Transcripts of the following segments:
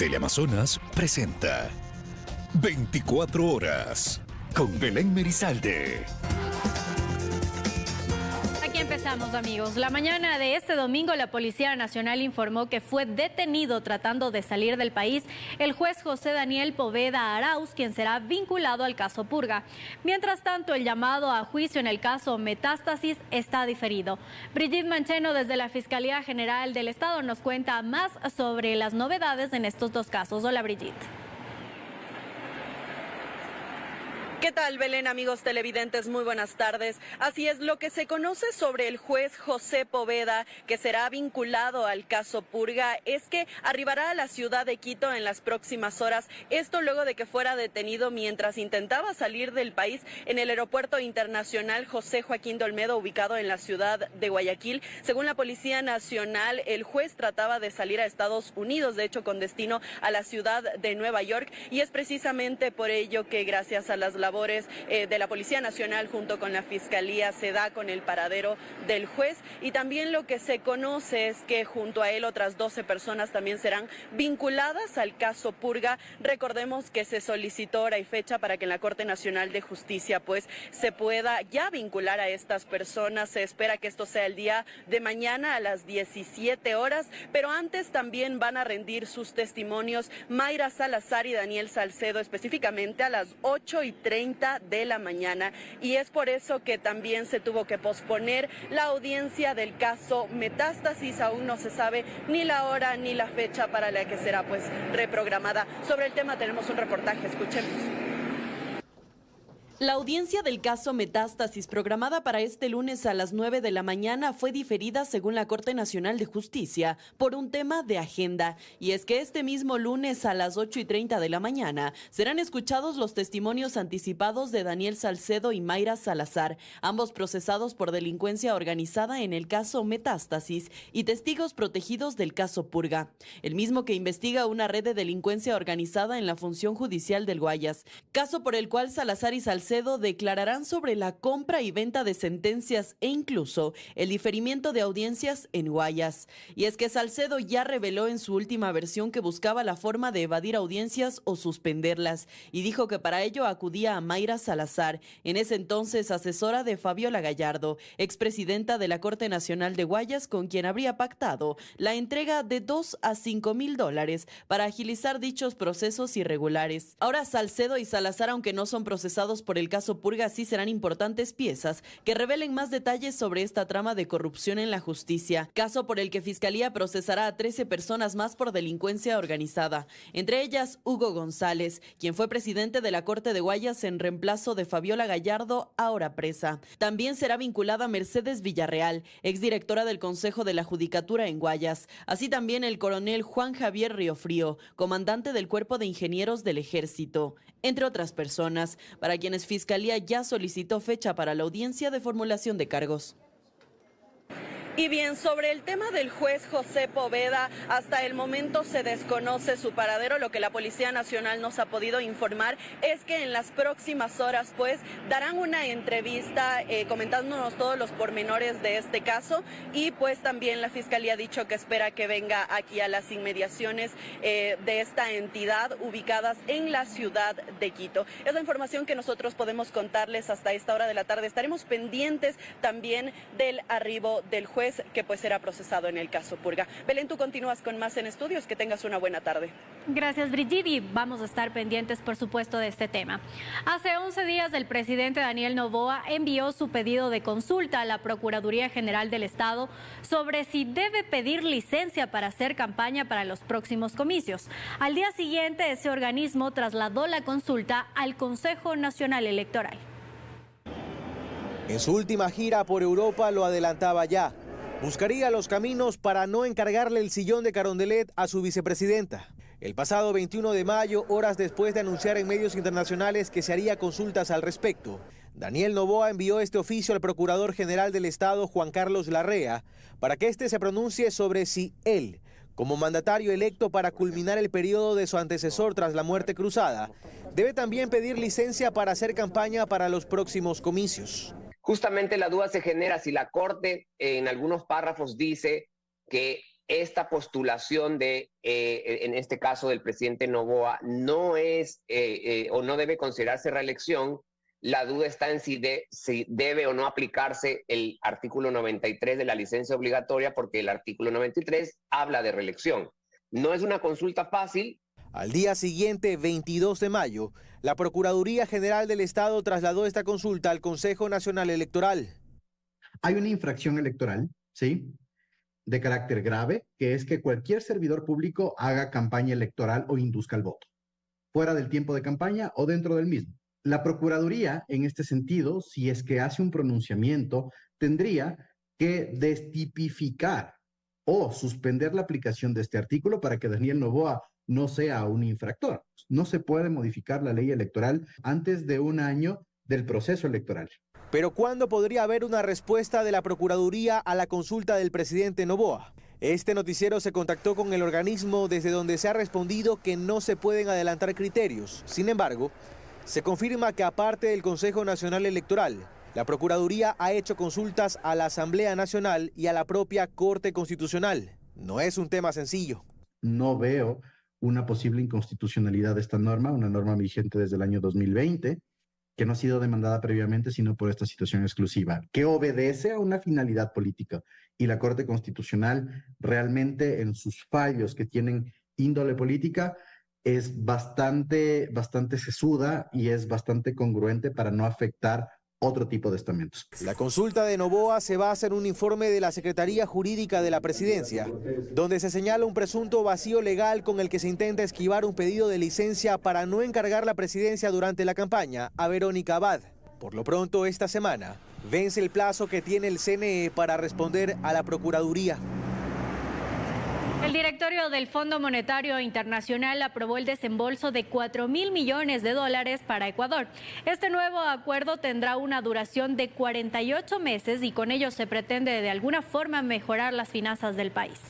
Teleamazonas presenta 24 horas con Belén Merizalde. Aquí empezamos, amigos. La mañana de este domingo, la Policía Nacional informó que fue detenido tratando de salir del país el juez José Daniel Poveda Arauz, quien será vinculado al caso Purga. Mientras tanto, el llamado a juicio en el caso Metástasis está diferido. Brigitte Mancheno, desde la Fiscalía General del Estado, nos cuenta más sobre las novedades en estos dos casos. Hola, Brigitte. ¿Qué tal, Belén, amigos televidentes? Muy buenas tardes. Así es, lo que se conoce sobre el juez José Poveda, que será vinculado al caso Purga, es que arribará a la ciudad de Quito en las próximas horas. Esto luego de que fuera detenido mientras intentaba salir del país en el aeropuerto internacional José Joaquín de Olmedo, ubicado en la ciudad de Guayaquil. Según la Policía Nacional, el juez trataba de salir a Estados Unidos, de hecho con destino a la ciudad de Nueva York, y es precisamente por ello que gracias a las labores de la Policía Nacional junto con la Fiscalía se da con el paradero del juez, y también lo que se conoce es que junto a él otras 12 personas también serán vinculadas al caso Purga. Recordemos que se solicitó hora y fecha para que en la Corte Nacional de Justicia pues se pueda ya vincular a estas personas. Se espera que esto sea el día de mañana a las 17 horas, pero antes también van a rendir sus testimonios Mayra Salazar y Daniel Salcedo, específicamente a las 8:30 de la mañana, y es por eso que también se tuvo que posponer la audiencia del caso Metástasis. Aún no se sabe ni la hora ni la fecha para la que será pues reprogramada. Sobre el tema tenemos un reportaje, escuchemos. La audiencia del caso Metástasis, programada para este lunes a las 9 de la mañana, fue diferida según la Corte Nacional de Justicia por un tema de agenda. Y es que este mismo lunes a las 8:30 de la mañana serán escuchados los testimonios anticipados de Daniel Salcedo y Mayra Salazar, ambos procesados por delincuencia organizada en el caso Metástasis y testigos protegidos del caso Purga, el mismo que investiga una red de delincuencia organizada en la función judicial del Guayas, caso por el cual Salazar y Salcedo declararán sobre la compra y venta de sentencias e incluso el diferimiento de audiencias en Guayas. Y es que Salcedo ya reveló en su última versión que buscaba la forma de evadir audiencias o suspenderlas, y dijo que para ello acudía a Mayra Salazar, en ese entonces asesora de Fabiola Gallardo, expresidenta de la Corte Nacional de Guayas, con quien habría pactado la entrega de $2 a $5,000 para agilizar dichos procesos irregulares. Ahora Salcedo y Salazar, aunque no son procesados por el caso Purga, sí serán importantes piezas que revelen más detalles sobre esta trama de corrupción en la justicia, caso por el que Fiscalía procesará a 13 personas más por delincuencia organizada, entre ellas Hugo González, quien fue presidente de la Corte de Guayas en reemplazo de Fabiola Gallardo, ahora presa. También será vinculada Mercedes Villarreal, exdirectora del Consejo de la Judicatura en Guayas, así también el coronel Juan Javier Riofrío, comandante del Cuerpo de Ingenieros del Ejército, entre otras personas, para quienes Fiscalía ya solicitó fecha para la audiencia de formulación de cargos. Y bien, sobre el tema del juez José Poveda, hasta el momento se desconoce su paradero. Lo que la Policía Nacional nos ha podido informar es que en las próximas horas pues darán una entrevista comentándonos todos los pormenores de este caso, y pues también la Fiscalía ha dicho que espera que venga aquí a las inmediaciones de esta entidad ubicadas en la ciudad de Quito. Es la información que nosotros podemos contarles hasta esta hora de la tarde. Estaremos pendientes también del arribo del juez, que pues será procesado en el caso Purga. Belén, tú continúas con más en estudios. Que tengas una buena tarde. Gracias, Brigitte, y vamos a estar pendientes, por supuesto, de este tema. Hace 11 días, el presidente Daniel Noboa envió su pedido de consulta a la Procuraduría General del Estado sobre si debe pedir licencia para hacer campaña para los próximos comicios. Al día siguiente, ese organismo trasladó la consulta al Consejo Nacional Electoral. En su última gira por Europa lo adelantaba ya. Buscaría los caminos para no encargarle el sillón de Carondelet a su vicepresidenta. El pasado 21 de mayo, horas después de anunciar en medios internacionales que se haría consultas al respecto, Daniel Noboa envió este oficio al Procurador General del Estado, Juan Carlos Larrea, para que éste se pronuncie sobre si él, como mandatario electo para culminar el periodo de su antecesor tras la muerte cruzada, debe también pedir licencia para hacer campaña para los próximos comicios. Justamente la duda se genera si la Corte en algunos párrafos dice que esta postulación de, en este caso del presidente Noboa, no es o no debe considerarse reelección. La duda está en si debe o no aplicarse el artículo 93 de la licencia obligatoria, porque el artículo 93 habla de reelección. No es una consulta fácil. Al día siguiente, 22 de mayo, la Procuraduría General del Estado trasladó esta consulta al Consejo Nacional Electoral. Hay una infracción electoral, ¿sí?, de carácter grave, que es que cualquier servidor público haga campaña electoral o induzca al voto, fuera del tiempo de campaña o dentro del mismo. La Procuraduría, en este sentido, si es que hace un pronunciamiento, tendría que destipificar o suspender la aplicación de este artículo para que Daniel Noboa no sea un infractor. No se puede modificar la ley electoral antes de un año del proceso electoral. Pero ¿cuándo podría haber una respuesta de la Procuraduría a la consulta del presidente Noboa? Este noticiero se contactó con el organismo desde donde se ha respondido que no se pueden adelantar criterios. Sin embargo, se confirma que aparte del Consejo Nacional Electoral, la Procuraduría ha hecho consultas a la Asamblea Nacional y a la propia Corte Constitucional. No es un tema sencillo. No veo una posible inconstitucionalidad de esta norma, una norma vigente desde el año 2020, que no ha sido demandada previamente, sino por esta situación exclusiva, que obedece a una finalidad política. Y la Corte Constitucional realmente, en sus fallos que tienen índole política, es bastante sesuda y es bastante congruente para no afectar otro tipo de estamentos. La consulta de Noboa se basa en un informe de la Secretaría Jurídica de la Presidencia, donde se señala un presunto vacío legal con el que se intenta esquivar un pedido de licencia para no encargar la presidencia durante la campaña a Verónica Abad. Por lo pronto, esta semana vence el plazo que tiene el CNE para responder a la Procuraduría. El directorio del Fondo Monetario Internacional aprobó el desembolso de $4.000 millones para Ecuador. Este nuevo acuerdo tendrá una duración de 48 meses y con ello se pretende de alguna forma mejorar las finanzas del país.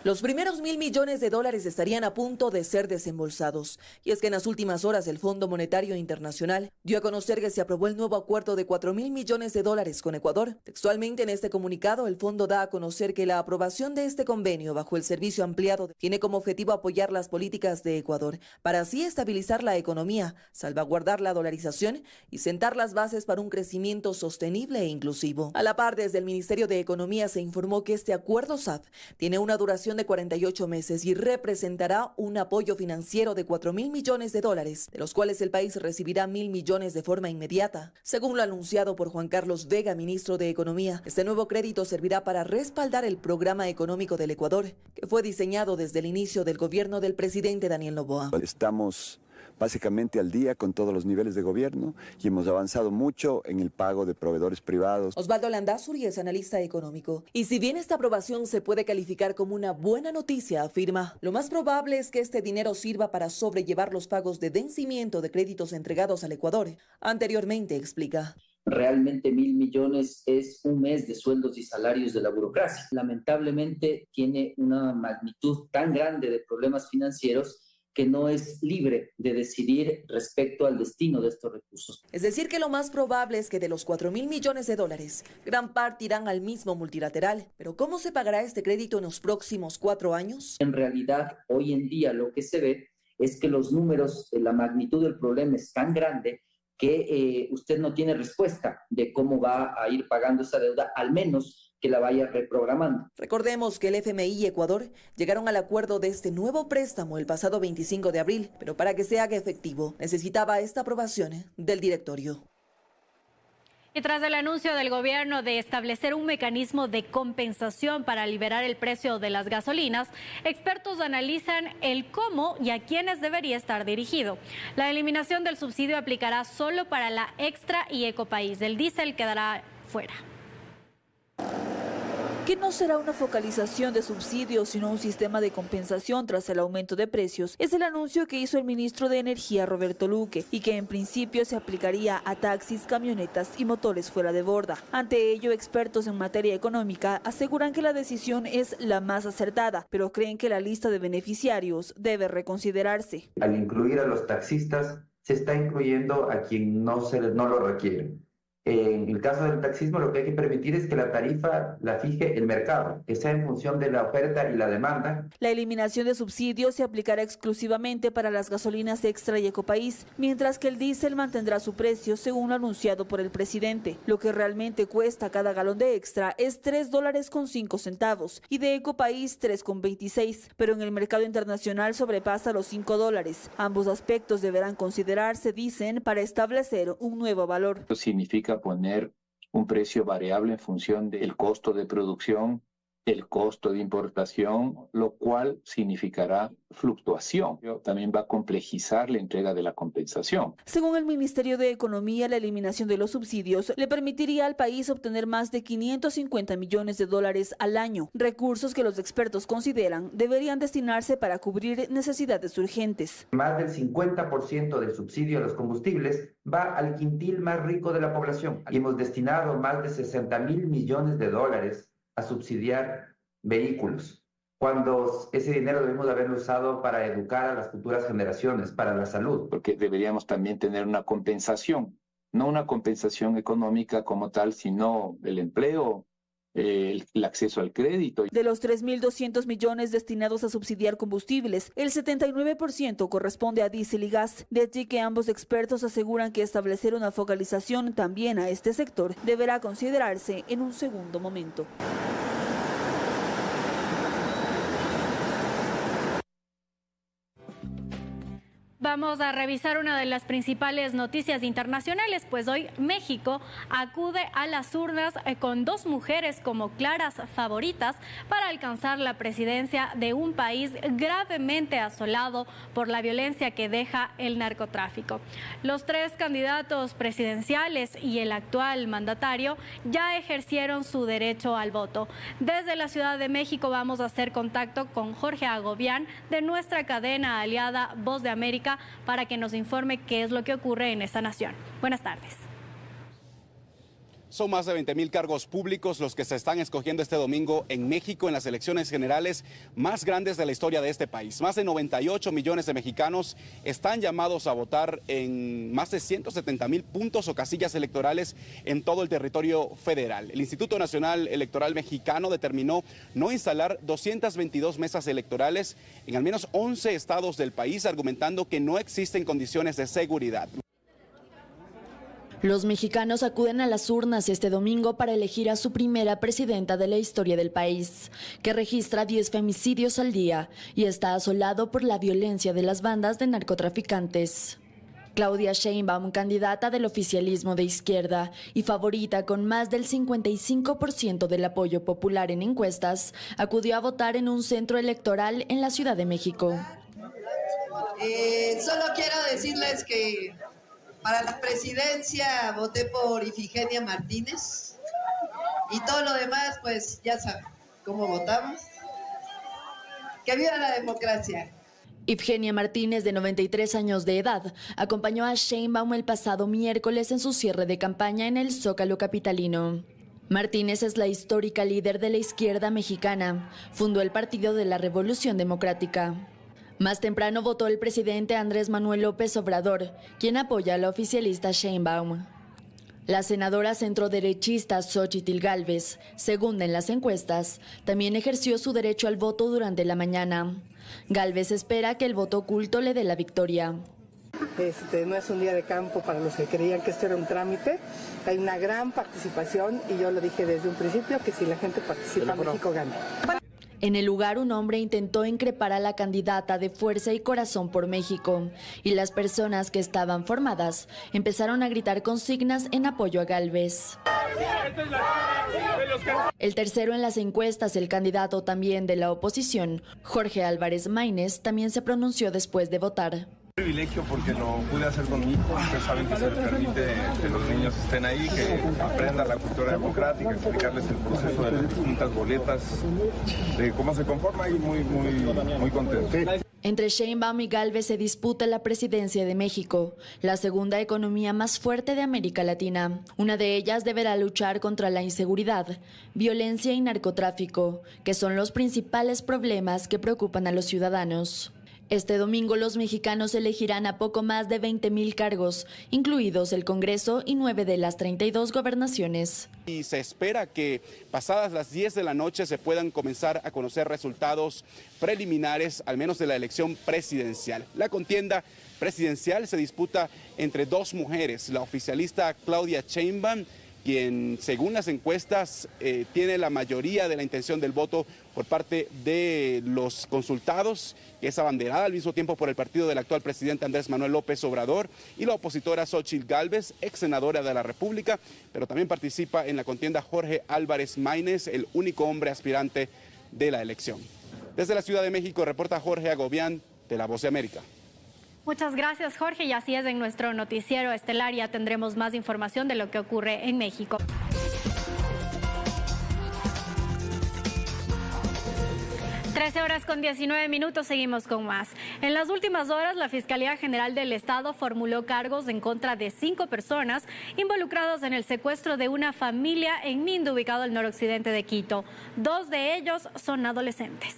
Los primeros $1.000 millones estarían a punto de ser desembolsados. Y es que en las últimas horas el Fondo Monetario Internacional dio a conocer que se aprobó el nuevo acuerdo de $4.000 millones con Ecuador. Textualmente en este comunicado, el fondo da a conocer que la aprobación de este convenio bajo el servicio ampliado tiene como objetivo apoyar las políticas de Ecuador para así estabilizar la economía, salvaguardar la dolarización y sentar las bases para un crecimiento sostenible e inclusivo. A la par, desde el Ministerio de Economía se informó que este acuerdo SAF tiene una duración de 48 meses y representará un apoyo financiero de $4.000 millones, de los cuales el país recibirá $1.000 millones de forma inmediata. Según lo anunciado por Juan Carlos Vega, ministro de Economía, este nuevo crédito servirá para respaldar el programa económico del Ecuador, que fue diseñado desde el inicio del gobierno del presidente Daniel Noboa. Estamos básicamente al día con todos los niveles de gobierno y hemos avanzado mucho en el pago de proveedores privados. Osvaldo Landazuri es analista económico. Y si bien esta aprobación se puede calificar como una buena noticia, afirma, lo más probable es que este dinero sirva para sobrellevar los pagos de vencimiento de créditos entregados al Ecuador. Anteriormente, explica. Realmente 1.000 millones es un mes de sueldos y salarios de la burocracia. Lamentablemente tiene una magnitud tan grande de problemas financieros que no es libre de decidir respecto al destino de estos recursos. Es decir, que lo más probable es que de los $4.000 millones, gran parte irán al mismo multilateral. Pero ¿cómo se pagará este crédito en los próximos 4 años? En realidad, hoy en día lo que se ve es que los números, la magnitud del problema es tan grande que usted no tiene respuesta de cómo va a ir pagando esa deuda, al menos que la vaya reprogramando. Recordemos que el FMI y Ecuador llegaron al acuerdo de este nuevo préstamo el pasado 25 de abril, pero para que se haga efectivo necesitaba esta aprobación del directorio. Y tras el anuncio del gobierno de establecer un mecanismo de compensación para liberar el precio de las gasolinas, expertos analizan el cómo y a quiénes debería estar dirigido. La eliminación del subsidio aplicará solo para la Extra y Ecopaís. El diésel quedará fuera. Que no será una focalización de subsidios, sino un sistema de compensación tras el aumento de precios, es el anuncio que hizo el ministro de Energía, Roberto Luque, y que en principio se aplicaría a taxis, camionetas y motores fuera de borda. Ante ello, expertos en materia económica aseguran que la decisión es la más acertada, pero creen que la lista de beneficiarios debe reconsiderarse. Al incluir a los taxistas, se está incluyendo a quien no lo requiere. En el caso del taxismo, lo que hay que permitir es que la tarifa la fije el mercado, que sea en función de la oferta y la demanda. La eliminación de subsidios se aplicará exclusivamente para las gasolinas Extra y Ecopaís, mientras que el diésel mantendrá su precio según lo anunciado por el presidente. Lo que realmente cuesta cada galón de Extra es $3.05 y de Ecopaís $3.26, pero en el mercado internacional sobrepasa los $5. Ambos aspectos deberán considerarse, dicen, para establecer un nuevo valor. Esto significa poner un precio variable en función del costo de producción, el costo de importación, lo cual significará fluctuación. También va a complejizar la entrega de la compensación. Según el Ministerio de Economía, la eliminación de los subsidios le permitiría al país obtener más de $550 millones al año, recursos que los expertos consideran deberían destinarse para cubrir necesidades urgentes. Más del 50% del subsidio a los combustibles va al quintil más rico de la población y hemos destinado más de $60.000 millones a subsidiar vehículos, cuando ese dinero debemos haberlo usado para educar a las futuras generaciones, para la salud. Porque deberíamos también tener una compensación, no una compensación económica como tal, sino el empleo, el acceso al crédito. De los 3.200 millones destinados a subsidiar combustibles, el 79% corresponde a diésel y gas. De allí que ambos expertos aseguran que establecer una focalización también a este sector deberá considerarse en un segundo momento. Vamos a revisar una de las principales noticias internacionales, pues hoy México acude a las urnas con dos mujeres como claras favoritas para alcanzar la presidencia de un país gravemente asolado por la violencia que deja el narcotráfico. Los tres candidatos presidenciales y el actual mandatario ya ejercieron su derecho al voto. Desde la Ciudad de México vamos a hacer contacto con Jorge Agobián de nuestra cadena aliada Voz de América, para que nos informe qué es lo que ocurre en esta nación. Buenas tardes. Son más de 20,000 cargos públicos los que se están escogiendo este domingo en México en las elecciones generales más grandes de la historia de este país. Más de 98 millones de mexicanos están llamados a votar en más de 170,000 puntos o casillas electorales en todo el territorio federal. El Instituto Nacional Electoral Mexicano determinó no instalar 222 mesas electorales en al menos 11 estados del país, argumentando que no existen condiciones de seguridad. Los mexicanos acuden a las urnas este domingo para elegir a su primera presidenta de la historia del país, que registra 10 femicidios al día y está asolado por la violencia de las bandas de narcotraficantes. Claudia Sheinbaum, candidata del oficialismo de izquierda y favorita con más del 55% del apoyo popular en encuestas, acudió a votar en un centro electoral en la Ciudad de México. Solo quiero decirles que para la presidencia voté por Ifigenia Martínez y todo lo demás, pues ya saben cómo votamos. ¡Que viva la democracia! Ifigenia Martínez, de 93 años de edad, acompañó a Sheinbaum el pasado miércoles en su cierre de campaña en el Zócalo capitalino. Martínez es la histórica líder de la izquierda mexicana. Fundó el Partido de la Revolución Democrática. Más temprano votó el presidente Andrés Manuel López Obrador, quien apoya a la oficialista Sheinbaum. La senadora centroderechista Xóchitl Gálvez, segunda en las encuestas, también ejerció su derecho al voto durante la mañana. Gálvez espera que el voto oculto le dé la victoria. No es un día de campo para los que creían que esto era un trámite. Hay una gran participación y yo lo dije desde un principio que si la gente participa, México gana. En el lugar, un hombre intentó increpar a la candidata de Fuerza y Corazón por México, y las personas que estaban formadas empezaron a gritar consignas en apoyo a Gálvez. El tercero en las encuestas, el candidato también de la oposición, Jorge Álvarez Maínez, también se pronunció después de votar. Privilegio porque lo pude hacer con mi hijo. Ustedes saben que se les permite que los niños estén ahí, que aprendan la cultura democrática, explicarles el proceso de las distintas boletas, de cómo se conforma y muy contento. Entre Sheinbaum y Gálvez se disputa la presidencia de México, la segunda economía más fuerte de América Latina. Una de ellas deberá luchar contra la inseguridad, violencia y narcotráfico, que son los principales problemas que preocupan a los ciudadanos. Este domingo los mexicanos elegirán a poco más de 20,000 cargos, incluidos el Congreso y 9 de las 32 gobernaciones. Y se espera que pasadas las 10 de la noche se puedan comenzar a conocer resultados preliminares, al menos de la elección presidencial. La contienda presidencial se disputa entre dos mujeres, la oficialista Claudia Sheinbaum, quien según las encuestas tiene la mayoría de la intención del voto por parte de los consultados, que es abanderada al mismo tiempo por el partido del actual presidente Andrés Manuel López Obrador, y la opositora Xóchitl Gálvez, ex senadora de la República, pero también participa en la contienda Jorge Álvarez Maínez, el único hombre aspirante de la elección. Desde la Ciudad de México reporta Jorge Agobián, de La Voz de América. Muchas gracias, Jorge, y así es, en nuestro noticiero estelar ya tendremos más información de lo que ocurre en México. (13:19) seguimos con más. En las últimas horas, la Fiscalía General del Estado formuló cargos en contra de 5 personas involucradas en el secuestro de una familia en Mindo, ubicado al noroccidente de Quito. 2 de ellos son adolescentes.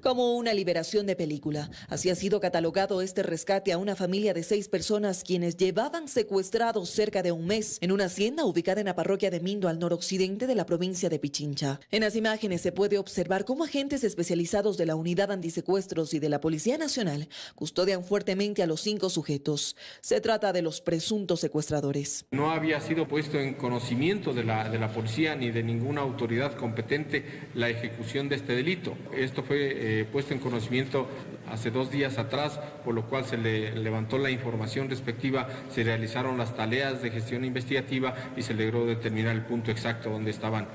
Como una liberación de película, así ha sido catalogado este rescate a una familia de 6 personas quienes llevaban secuestrados cerca de un mes en una hacienda ubicada en la parroquia de Mindo, al noroccidente de la provincia de Pichincha. En las imágenes se puede observar cómo agentes especializados de la Unidad Antisecuestros y de la Policía Nacional custodian fuertemente a los 5 sujetos. Se trata de los presuntos secuestradores. No había sido puesto en conocimiento de la policía ni de ninguna autoridad competente la ejecución de este delito. Esto fue puesto en conocimiento hace 2 días atrás, por lo cual se le levantó la información respectiva, se realizaron las tareas de gestión investigativa y se logró determinar el punto exacto donde estaban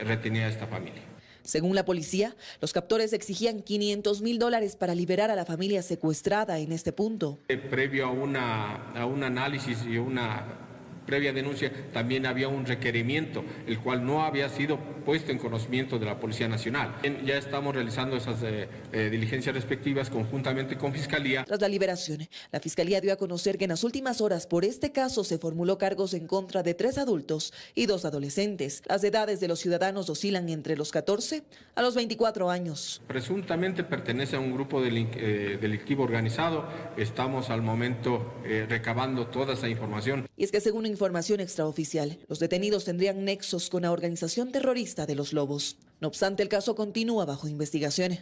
retenida esta familia. Según la policía, los captores exigían $500,000 para liberar a la familia secuestrada en este punto. Previo a un análisis y una previa denuncia, también había un requerimiento, el cual no había sido puesto en conocimiento de la Policía Nacional. Ya estamos realizando esas diligencias respectivas conjuntamente con Fiscalía. Tras la liberación, la Fiscalía dio a conocer que en las últimas horas por este caso se formuló cargos en contra de 3 adultos y 2 adolescentes. Las edades de los ciudadanos oscilan entre los 14 a los 24 años. Presuntamente pertenece a un grupo delictivo organizado. Estamos al momento recabando toda esa información. Y es que según información extraoficial, los detenidos tendrían nexos con la organización terrorista de los Lobos. No obstante, el caso continúa bajo investigación.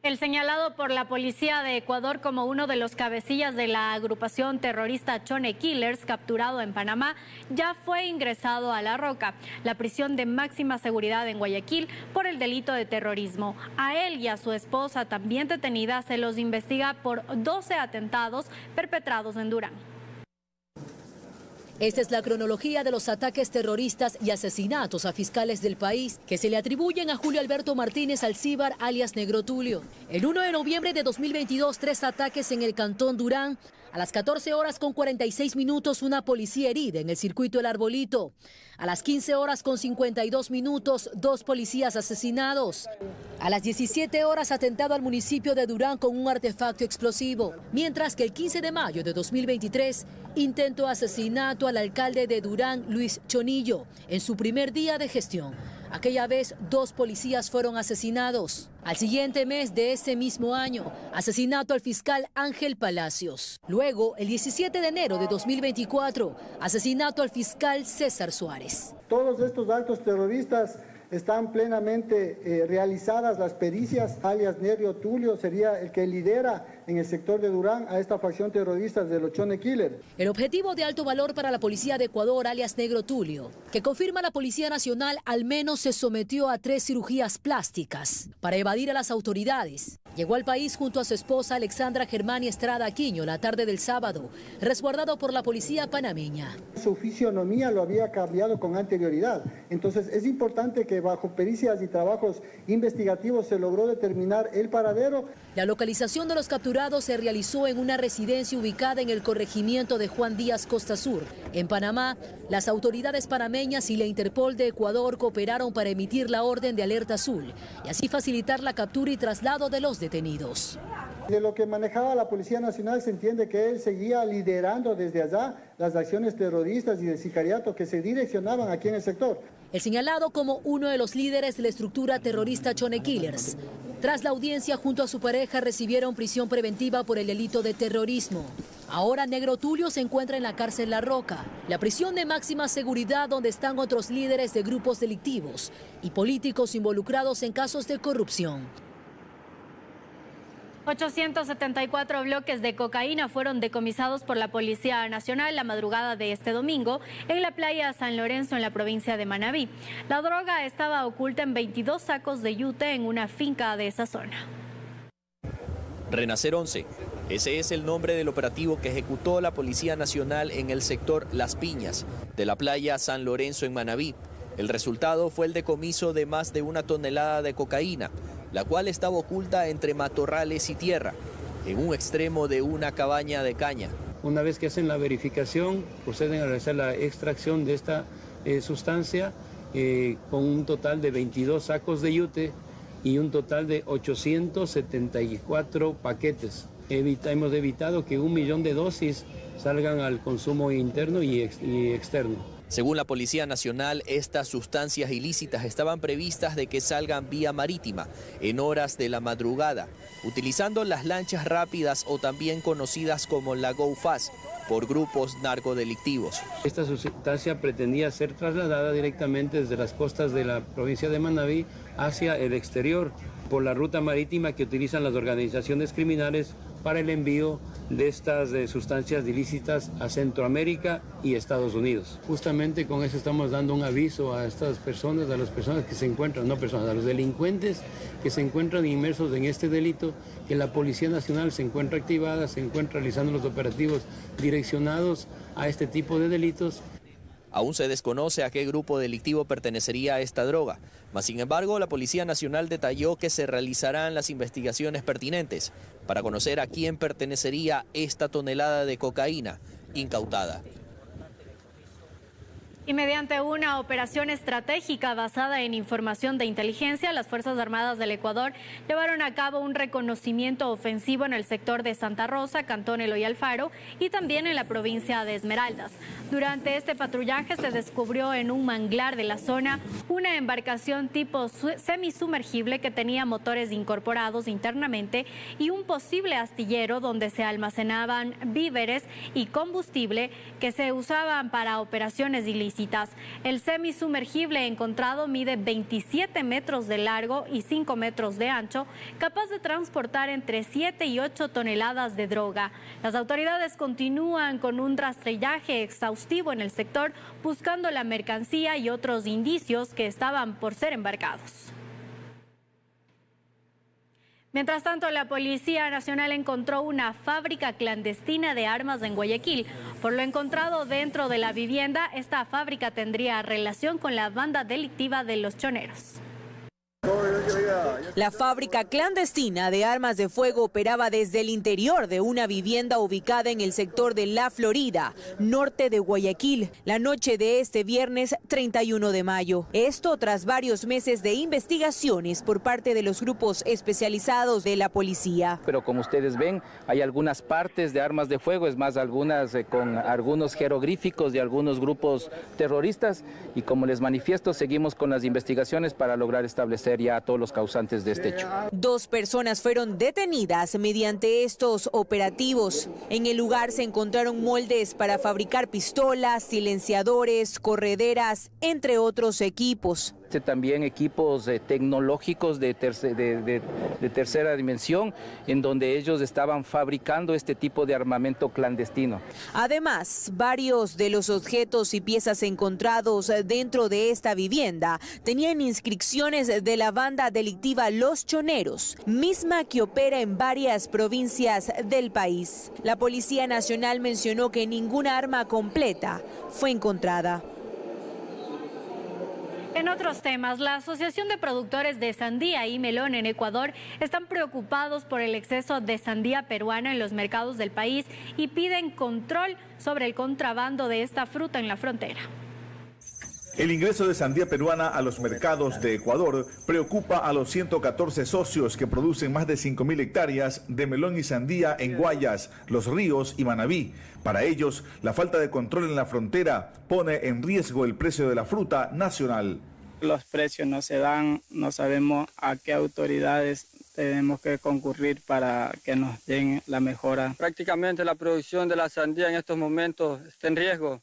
El señalado por la policía de Ecuador como uno de los cabecillas de la agrupación terrorista Chone Killers, capturado en Panamá, ya fue ingresado a La Roca, la prisión de máxima seguridad en Guayaquil, por el delito de terrorismo. A él y a su esposa, también detenida, se los investiga por 12 atentados perpetrados en Durán. Esta es la cronología de los ataques terroristas y asesinatos a fiscales del país que se le atribuyen a Julio Alberto Martínez Alcíbar, alias Negro Tulio. El 1 de noviembre de 2022, 3 ataques en el cantón Durán. A las 14:46, una policía herida en el circuito El Arbolito. A las 15:52, 2 policías asesinados. A las 17 horas, atentado al municipio de Durán con un artefacto explosivo. Mientras que el 15 de mayo de 2023, intento asesinato al alcalde de Durán, Luis Chonillo, en su primer día de gestión. Aquella vez 2 policías fueron asesinados. Al siguiente mes de ese mismo año, asesinato al fiscal Ángel Palacios. Luego, el 17 de enero de 2024, asesinato al fiscal César Suárez. Todos estos actos terroristas están plenamente realizadas las pericias, alias Negro Tulio sería el que lidera en el sector de Durán a esta facción terrorista de los Chone Killers. El objetivo de alto valor para la policía de Ecuador, alias Negro Tulio, que confirma la Policía Nacional, al menos se sometió a 3 cirugías plásticas para evadir a las autoridades. Llegó al país junto a su esposa Alexandra Germania Estrada Aquino la tarde del sábado, resguardado por la policía panameña. Su fisionomía lo había cambiado con anterioridad, entonces es importante que bajo pericias y trabajos investigativos se logró determinar el paradero. La localización de los capturados se realizó en una residencia ubicada en el corregimiento de Juan Díaz, Costa Sur. En Panamá, las autoridades panameñas y la Interpol de Ecuador cooperaron para emitir la orden de alerta azul y así facilitar la captura y traslado de los detenidos. De lo que manejaba la Policía Nacional se entiende que él seguía liderando desde allá las acciones terroristas y de sicariato que se direccionaban aquí en el sector. El señalado como uno de los líderes de la estructura terrorista Chone Killers Tras la audiencia, junto a su pareja, recibieron prisión preventiva por el delito de terrorismo. Ahora Negro Tulio se encuentra en la cárcel La Roca, la prisión de máxima seguridad donde están otros líderes de grupos delictivos y políticos involucrados en casos de corrupción. 874 bloques de cocaína fueron decomisados por la Policía Nacional la madrugada de este domingo en la playa San Lorenzo, en la provincia de Manabí. La droga estaba oculta en 22 sacos de yute en una finca de esa zona. Renacer 11. Ese es el nombre del operativo que ejecutó la Policía Nacional en el sector Las Piñas de la playa San Lorenzo en Manabí. El resultado fue el decomiso de más de 1 tonelada de cocaína, la cual estaba oculta entre matorrales y tierra, en un extremo de una cabaña de caña. Una vez que hacen la verificación, proceden a realizar la extracción de esta sustancia con un total de 22 sacos de yute y un total de 874 paquetes. Hemos evitado que 1 millón de dosis salgan al consumo interno y externo. Según la Policía Nacional, estas sustancias ilícitas estaban previstas de que salgan vía marítima en horas de la madrugada, utilizando las lanchas rápidas o también conocidas como la Go Fast por grupos narcodelictivos. Esta sustancia pretendía ser trasladada directamente desde las costas de la provincia de Manabí hacia el exterior por la ruta marítima que utilizan las organizaciones criminales para el envío de estas sustancias ilícitas a Centroamérica y Estados Unidos. Justamente con eso estamos dando un aviso a estas personas, a las personas que se encuentran, a los delincuentes que se encuentran inmersos en este delito, que la Policía Nacional se encuentra activada, se encuentra realizando los operativos direccionados a este tipo de delitos. Aún se desconoce a qué grupo delictivo pertenecería esta droga, mas sin embargo la Policía Nacional detalló que se realizarán las investigaciones pertinentes para conocer a quién pertenecería esta tonelada de cocaína incautada. Y mediante una operación estratégica basada en información de inteligencia, las Fuerzas Armadas del Ecuador llevaron a cabo un reconocimiento ofensivo en el sector de Santa Rosa, Cantón Eloy Alfaro y también en la provincia de Esmeraldas. Durante este patrullaje se descubrió en un manglar de la zona una embarcación tipo semisumergible que tenía motores incorporados internamente y un posible astillero donde se almacenaban víveres y combustible que se usaban para operaciones ilícitas. El semisumergible encontrado mide 27 metros de largo y 5 metros de ancho, capaz de transportar entre 7 y 8 toneladas de droga. Las autoridades continúan con un rastrillaje exhaustivo en el sector, buscando la mercancía y otros indicios que estaban por ser embarcados. Mientras tanto, la Policía Nacional encontró una fábrica clandestina de armas en Guayaquil. Por lo encontrado dentro de la vivienda, esta fábrica tendría relación con la banda delictiva de Los Choneros. La fábrica clandestina de armas de fuego operaba desde el interior de una vivienda ubicada en el sector de La Florida, norte de Guayaquil, la noche de este viernes 31 de mayo. Esto tras varios meses de investigaciones por parte de los grupos especializados de la policía. Pero como ustedes ven, hay algunas partes de armas de fuego, es más, algunas con algunos jeroglíficos de algunos grupos terroristas, y como les manifiesto, seguimos con las investigaciones para lograr establecer ya a todos los causantes de este hecho. 2 personas fueron detenidas mediante estos operativos. En el lugar se encontraron moldes para fabricar pistolas, silenciadores, correderas, entre otros equipos. También equipos tecnológicos de tercera dimensión, en donde ellos estaban fabricando este tipo de armamento clandestino. Además, varios de los objetos y piezas encontrados dentro de esta vivienda tenían inscripciones de la banda delictiva Los Choneros, misma que opera en varias provincias del país. La Policía Nacional mencionó que ninguna arma completa fue encontrada. En otros temas, la Asociación de Productores de Sandía y Melón en Ecuador están preocupados por el exceso de sandía peruana en los mercados del país y piden control sobre el contrabando de esta fruta en la frontera. El ingreso de sandía peruana a los mercados de Ecuador preocupa a los 114 socios que producen más de 5.000 hectáreas de melón y sandía en Guayas, Los Ríos y Manabí. Para ellos, la falta de control en la frontera pone en riesgo el precio de la fruta nacional. Los precios no se dan, no sabemos a qué autoridades tenemos que concurrir para que nos den la mejora. Prácticamente la producción de la sandía en estos momentos está en riesgo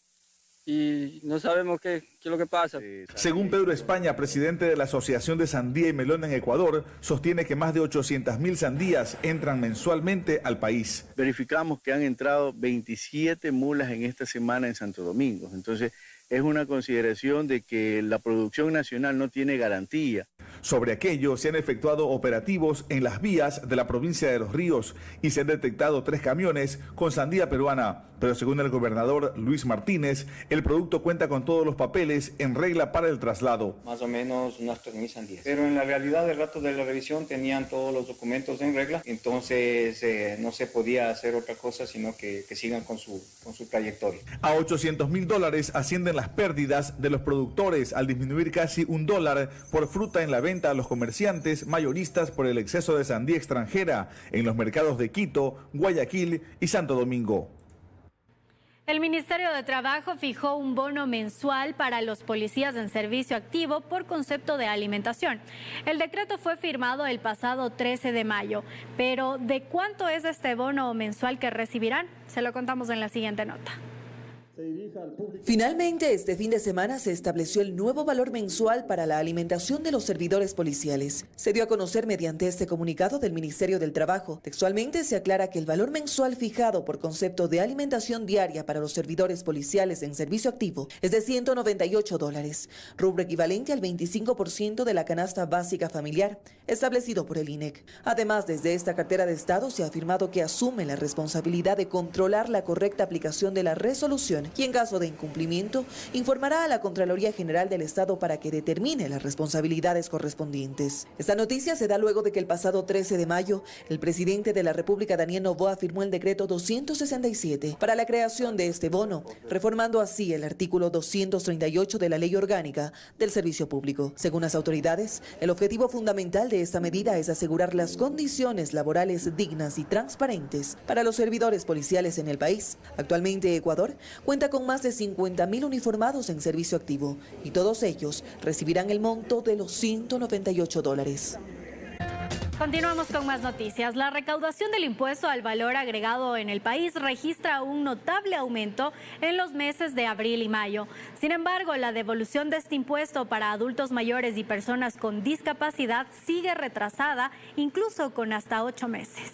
y no sabemos qué es lo que pasa. Según Pedro España, presidente de la Asociación de Sandía y Melón en Ecuador, sostiene que más de 800.000 sandías entran mensualmente al país. Verificamos que han entrado 27 mulas en esta semana en Santo Domingo. Entonces, es una consideración de que la producción nacional no tiene garantía. Sobre aquello, se han efectuado operativos en las vías de la provincia de Los Ríos y se han detectado 3 camiones con sandía peruana. Pero según el gobernador Luis Martínez, el producto cuenta con todos los papeles en regla para el traslado. Más o menos unas 3.000 sandías. Pero en la realidad, el rato de la revisión tenían todos los documentos en regla, entonces no se podía hacer otra cosa sino que sigan con su trayectoria. A $800.000 ascienden las pérdidas de los productores al disminuir casi $1 por fruta en la venta a los comerciantes mayoristas por el exceso de sandía extranjera en los mercados de Quito, Guayaquil y Santo Domingo. El Ministerio de Trabajo fijó un bono mensual para los policías en servicio activo por concepto de alimentación. El decreto fue firmado el pasado 13 de mayo, pero ¿de cuánto es este bono mensual que recibirán? Se lo contamos en la siguiente nota. Finalmente, este fin de semana se estableció el nuevo valor mensual para la alimentación de los servidores policiales. Se dio a conocer mediante este comunicado del Ministerio del Trabajo. Textualmente se aclara que el valor mensual fijado por concepto de alimentación diaria para los servidores policiales en servicio activo es de $198, rubro equivalente al 25% de la canasta básica familiar, establecido por el INEC. Además, desde esta cartera de Estado se ha afirmado que asume la responsabilidad de controlar la correcta aplicación de la resolución y en caso de incumplimiento informará a la Contraloría General del Estado para que determine las responsabilidades correspondientes. Esta noticia se da luego de que el pasado 13 de mayo el presidente de la República, Daniel Noboa, firmó el decreto 267 para la creación de este bono, reformando así el artículo 238 de la Ley Orgánica del Servicio Público. Según las autoridades, el objetivo fundamental de esta medida es asegurar las condiciones laborales dignas y transparentes para los servidores policiales en el país. Actualmente, Ecuador cuenta con más de 50.000 uniformados en servicio activo y todos ellos recibirán el monto de los $198. Continuamos con más noticias. La recaudación del impuesto al valor agregado en el país registra un notable aumento en los meses de abril y mayo. Sin embargo, la devolución de este impuesto para adultos mayores y personas con discapacidad sigue retrasada, incluso con hasta 8 meses.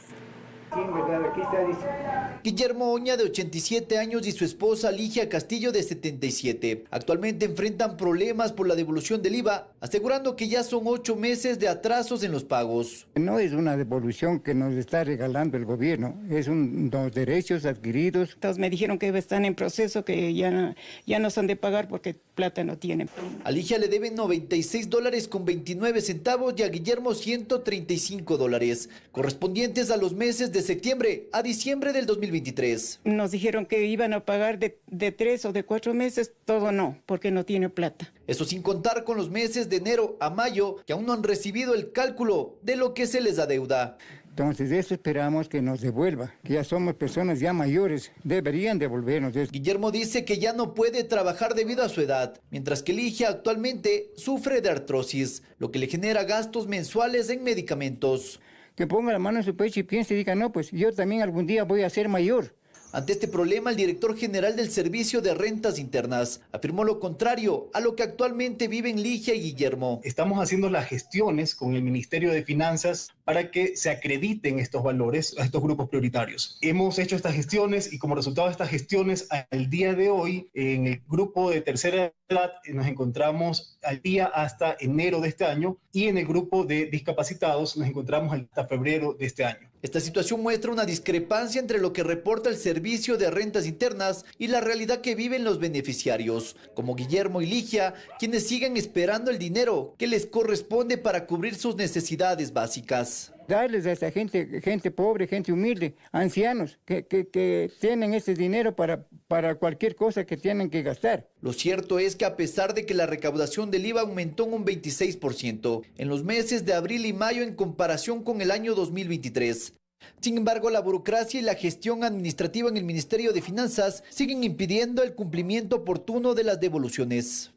Guillermo Oña, de 87 años, y su esposa Ligia Castillo, de 77, actualmente enfrentan problemas por la devolución del IVA, asegurando que ya son 8 meses de atrasos en los pagos. No es una devolución que nos está regalando el gobierno, es unos derechos adquiridos. Entonces me dijeron que están en proceso, que ya no son de pagar porque plata no tienen. A Ligia le deben $96.29 y a Guillermo $135, correspondientes a los meses de septiembre a diciembre del 2023. Nos dijeron que iban a pagar de 3 o de 4 meses, todo no, porque no tiene plata. Eso sin contar con los meses de enero a mayo, que aún no han recibido el cálculo de lo que se les adeuda. Entonces eso esperamos que nos devuelva, que ya somos personas ya mayores, deberían devolvernos eso. Guillermo dice que ya no puede trabajar debido a su edad, mientras que Ligia actualmente sufre de artrosis, lo que le genera gastos mensuales en medicamentos. Que ponga la mano en su pecho y piense y diga, no, pues yo también algún día voy a ser mayor. Ante este problema, el director general del Servicio de Rentas Internas afirmó lo contrario a lo que actualmente viven Ligia y Guillermo. Estamos haciendo las gestiones con el Ministerio de Finanzas para que se acrediten estos valores a estos grupos prioritarios. Hemos hecho estas gestiones y como resultado de estas gestiones, al día de hoy, en el grupo de tercera edad nos encontramos al día hasta enero de este año y en el grupo de discapacitados nos encontramos hasta febrero de este año. Esta situación muestra una discrepancia entre lo que reporta el Servicio de Rentas Internas y la realidad que viven los beneficiarios, como Guillermo y Ligia, quienes siguen esperando el dinero que les corresponde para cubrir sus necesidades básicas. Darles a esta gente pobre, gente humilde, ancianos, que tienen ese dinero para cualquier cosa que tienen que gastar. Lo cierto es que a pesar de que la recaudación del IVA aumentó en un 26% en los meses de abril y mayo en comparación con el año 2023, sin embargo, la burocracia y la gestión administrativa en el Ministerio de Finanzas siguen impidiendo el cumplimiento oportuno de las devoluciones.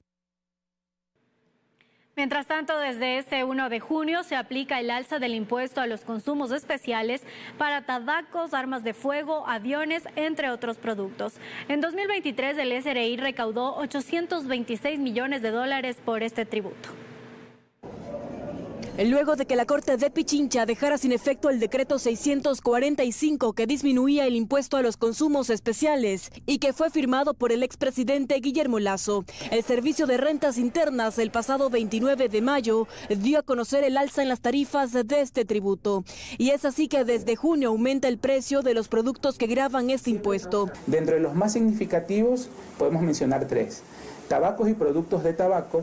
Mientras tanto, desde este 1 de junio se aplica el alza del impuesto a los consumos especiales para tabacos, armas de fuego, aviones, entre otros productos. En 2023, el SRI recaudó 826 millones de dólares por este tributo. Luego de que la Corte de Pichincha dejara sin efecto el decreto 645 que disminuía el impuesto a los consumos especiales y que fue firmado por el expresidente Guillermo Lasso, el Servicio de Rentas Internas el pasado 29 de mayo dio a conocer el alza en las tarifas de este tributo. Y es así que desde junio aumenta el precio de los productos que gravan este impuesto. Dentro de los más significativos podemos mencionar 3: tabacos y productos de tabaco.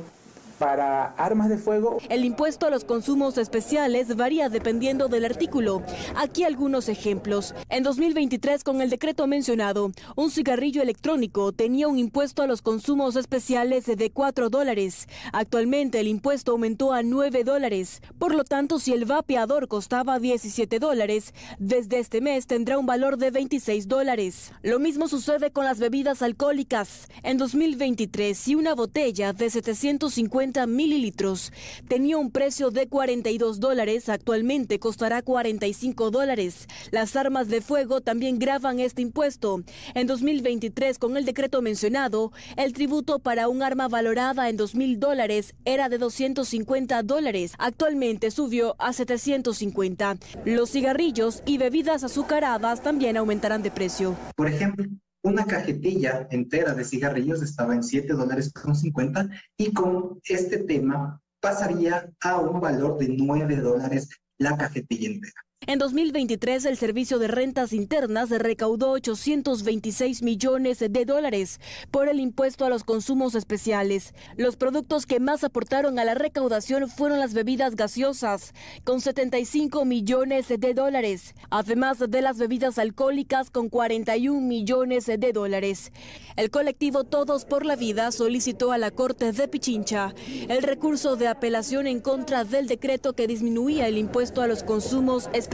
Para armas de fuego, el impuesto a los consumos especiales varía dependiendo del artículo. Aquí algunos ejemplos. En 2023, con el decreto mencionado, un cigarrillo electrónico tenía un impuesto a los consumos especiales de $4. Actualmente el impuesto aumentó a $9. Por lo tanto, si el vapeador costaba $17, desde este mes tendrá un valor de $26. Lo mismo sucede con las bebidas alcohólicas. En 2023, si una botella de 750 mililitros tenía un precio de $42, actualmente costará $45. Las armas de fuego también gravan este impuesto. En 2023, con el decreto mencionado, el tributo para un arma valorada en $2,000 era de $250. Actualmente subió a $750. Los cigarrillos y bebidas azucaradas también aumentarán de precio. Por ejemplo, una cajetilla entera de cigarrillos estaba en $7.50 y con este tema pasaría a un valor de $9 la cajetilla entera. En 2023, el Servicio de Rentas Internas recaudó 826 millones de dólares por el impuesto a los consumos especiales. Los productos que más aportaron a la recaudación fueron las bebidas gaseosas, con 75 millones de dólares, además de las bebidas alcohólicas con 41 millones de dólares. El colectivo Todos por la Vida solicitó a la Corte de Pichincha el recurso de apelación en contra del decreto que disminuía el impuesto a los consumos especiales,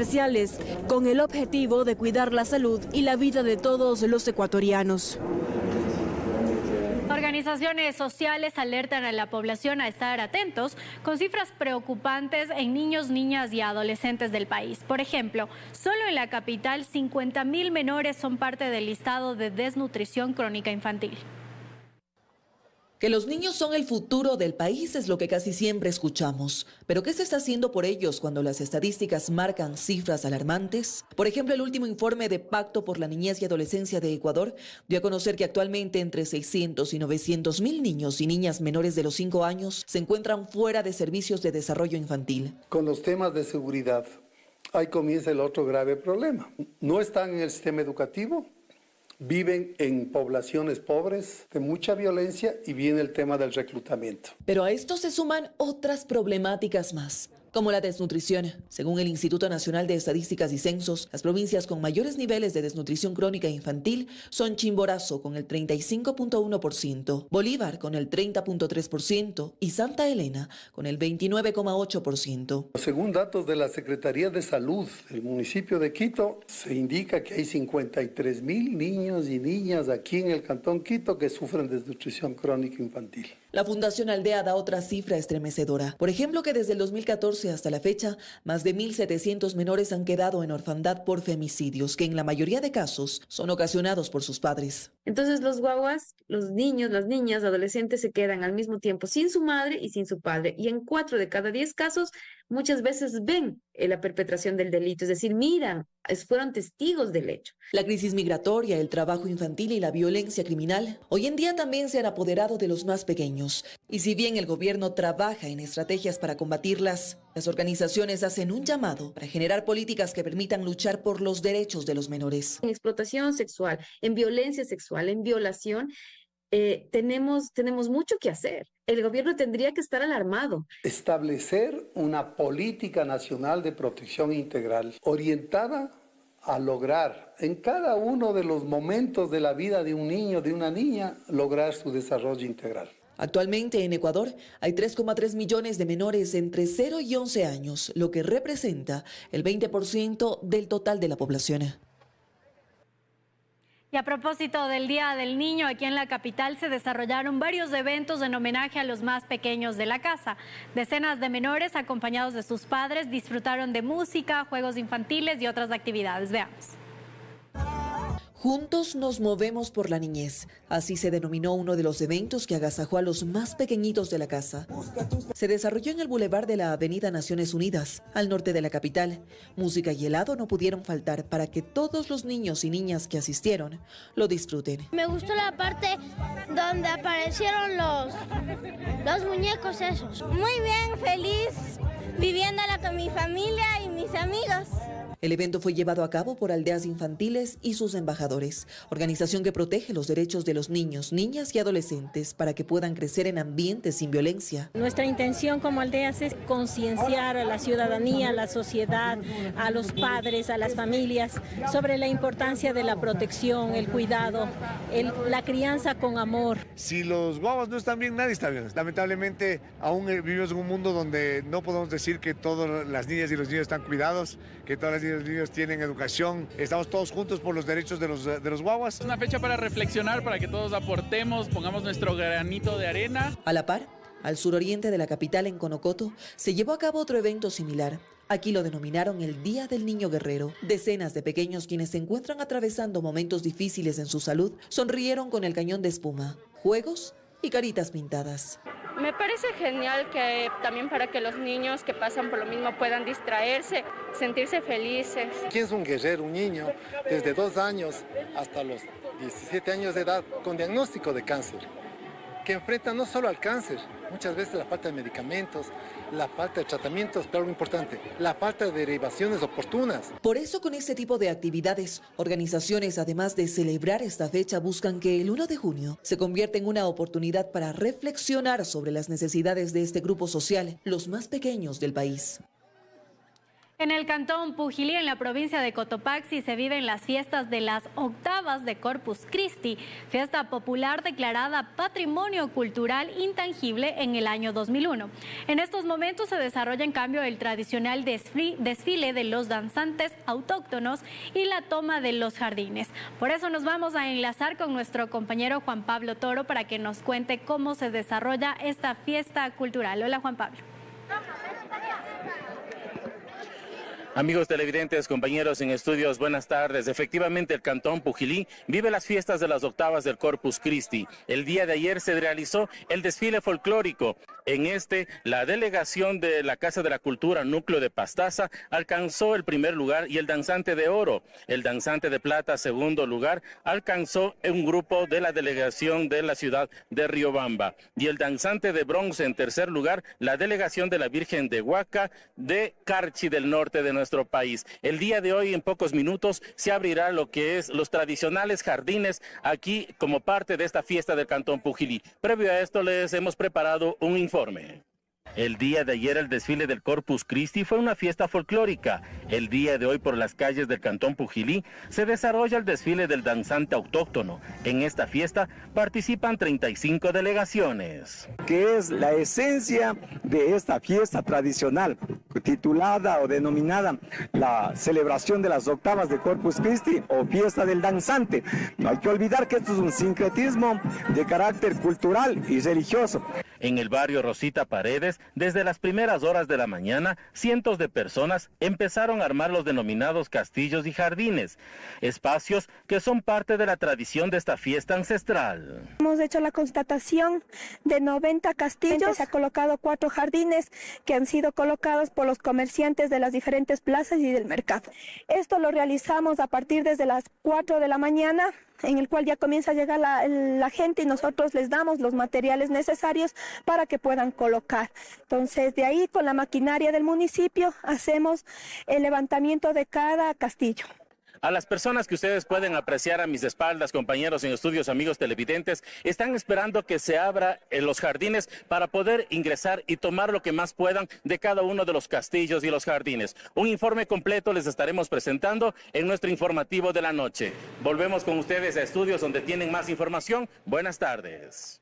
con el objetivo de cuidar la salud y la vida de todos los ecuatorianos. Organizaciones sociales alertan a la población a estar atentos con cifras preocupantes en niños, niñas y adolescentes del país. Por ejemplo, solo en la capital 50.000 menores son parte del listado de desnutrición crónica infantil. Que los niños son el futuro del país es lo que casi siempre escuchamos. ¿Pero qué se está haciendo por ellos cuando las estadísticas marcan cifras alarmantes? Por ejemplo, el último informe de Pacto por la Niñez y Adolescencia de Ecuador dio a conocer que actualmente entre 600 y 900 mil niños y niñas menores de los 5 años se encuentran fuera de servicios de desarrollo infantil. Con los temas de seguridad, ahí comienza el otro grave problema. No están en el sistema educativo, viven en poblaciones pobres, de mucha violencia, y viene el tema del reclutamiento. Pero a esto se suman otras problemáticas más, como la desnutrición. Según el Instituto Nacional de Estadísticas y Censos, las provincias con mayores niveles de desnutrición crónica infantil son Chimborazo con el 35.1%, Bolívar con el 30.3% y Santa Elena con el 29.8%. Según datos de la Secretaría de Salud del municipio de Quito, se indica que hay 53,000 niños y niñas aquí en el Cantón Quito que sufren desnutrición crónica infantil. La Fundación Aldea da otra cifra estremecedora. Por ejemplo, que desde el 2014 hasta la fecha, más de 1.700 menores han quedado en orfandad por femicidios, que en la mayoría de casos son ocasionados por sus padres. Entonces los guaguas, los niños, las niñas, adolescentes se quedan al mismo tiempo sin su madre y sin su padre. Y en 4 de cada 10 casos, muchas veces ven la perpetración del delito, es decir, miran, fueron testigos del hecho. La crisis migratoria, el trabajo infantil y la violencia criminal hoy en día también se han apoderado de los más pequeños. Y si bien el gobierno trabaja en estrategias para combatirlas, las organizaciones hacen un llamado para generar políticas que permitan luchar por los derechos de los menores. En explotación sexual, en violencia sexual, en violación, tenemos mucho que hacer. El gobierno tendría que estar alarmado. Establecer una política nacional de protección integral orientada a lograr en cada uno de los momentos de la vida de un niño, de una niña, lograr su desarrollo integral. Actualmente en Ecuador hay 3,3 millones de menores entre 0 y 11 años, lo que representa el 20% del total de la población. Y a propósito del Día del Niño, aquí en la capital se desarrollaron varios eventos en homenaje a los más pequeños de la casa. Decenas de menores, acompañados de sus padres, disfrutaron de música, juegos infantiles y otras actividades. Veamos. Juntos nos movemos por la niñez. Así se denominó uno de los eventos que agasajó a los más pequeñitos de la casa. Se desarrolló en el bulevar de la Avenida Naciones Unidas, al norte de la capital. Música y helado no pudieron faltar para que todos los niños y niñas que asistieron lo disfruten. Me gustó la parte donde aparecieron los muñecos esos. Muy bien, feliz, viviéndola con mi familia y mis amigos. El evento fue llevado a cabo por Aldeas Infantiles y sus embajadores, organización que protege los derechos de los niños, niñas y adolescentes para que puedan crecer en ambientes sin violencia. Nuestra intención como Aldeas es concienciar a la ciudadanía, a la sociedad, a los padres, a las familias sobre la importancia de la protección, el cuidado, la crianza con amor. Si los guaguas no están bien, nadie está bien. Lamentablemente aún vivimos en un mundo donde no podemos decir que todas las niñas y los niños están cuidados, que todas las niñas y los niños tienen educación. Estamos todos juntos por los derechos de los guaguas. Es una fecha para reflexionar, para que todos aportemos, pongamos nuestro granito de arena. A la par, al suroriente de la capital, en Conocoto, se llevó a cabo otro evento similar. Aquí lo denominaron el Día del Niño Guerrero. Decenas de pequeños quienes se encuentran atravesando momentos difíciles en su salud sonrieron con el cañón de espuma, juegos y caritas pintadas. Me parece genial que también para que los niños que pasan por lo mismo puedan distraerse, sentirse felices. ¿Quién es un guerrero, un niño, desde 2 años hasta los 17 años de edad con diagnóstico de cáncer, que enfrenta no solo al cáncer, muchas veces la falta de medicamentos, la falta de tratamientos, pero lo importante, la falta de derivaciones oportunas. Por eso con este tipo de actividades, organizaciones además de celebrar esta fecha buscan que el 1 de junio se convierta en una oportunidad para reflexionar sobre las necesidades de este grupo social, los más pequeños del país. En el cantón Pujilí, en la provincia de Cotopaxi, se viven las fiestas de las octavas de Corpus Christi, fiesta popular declarada Patrimonio Cultural Intangible en el año 2001. En estos momentos se desarrolla en cambio el tradicional desfile de los danzantes autóctonos y la toma de los jardines. Por eso nos vamos a enlazar con nuestro compañero Juan Pablo Toro para que nos cuente cómo se desarrolla esta fiesta cultural. Hola, Juan Pablo. Amigos televidentes, compañeros en estudios, buenas tardes. Efectivamente, el cantón Pujilí vive las fiestas de las octavas del Corpus Christi. El día de ayer se realizó el desfile folclórico. En la delegación de la Casa de la Cultura, Núcleo de Pastaza, alcanzó el primer lugar y el danzante de oro. El danzante de plata, segundo lugar, alcanzó un grupo de la delegación de la ciudad de Riobamba. Y el danzante de bronce, en tercer lugar, la delegación de la Virgen de Huaca de Carchi del norte de nuestro país. El día de hoy, en pocos minutos, se abrirá lo que es los tradicionales jardines aquí como parte de esta fiesta del cantón Pujilí. Previo a esto les hemos preparado un informe. El día de ayer el desfile del Corpus Christi fue una fiesta folclórica. El día de hoy por las calles del cantón Pujilí se desarrolla el desfile del danzante autóctono. En esta fiesta participan 35 delegaciones. Que es la esencia de esta fiesta tradicional, titulada o denominada la celebración de las octavas de Corpus Christi o fiesta del danzante. No hay que olvidar que esto es un sincretismo de carácter cultural y religioso. En el barrio Rosita Paredes, desde las primeras horas de la mañana, cientos de personas empezaron a armar los denominados castillos y jardines, espacios que son parte de la tradición de esta fiesta ancestral. Hemos hecho la constatación de 90 castillos, se ha colocado 4 jardines que han sido colocados por los comerciantes de las diferentes plazas y del mercado. Esto lo realizamos a partir desde las 4 de la mañana, en el cual ya comienza a llegar la gente y nosotros les damos los materiales necesarios para que puedan colocar. Entonces, de ahí con la maquinaria del municipio hacemos el levantamiento de cada castillo. A las personas que ustedes pueden apreciar a mis espaldas, compañeros en estudios, amigos televidentes, están esperando que se abra los jardines para poder ingresar y tomar lo que más puedan de cada uno de los castillos y los jardines. Un informe completo les estaremos presentando en nuestro informativo de la noche. Volvemos con ustedes a estudios donde tienen más información. Buenas tardes.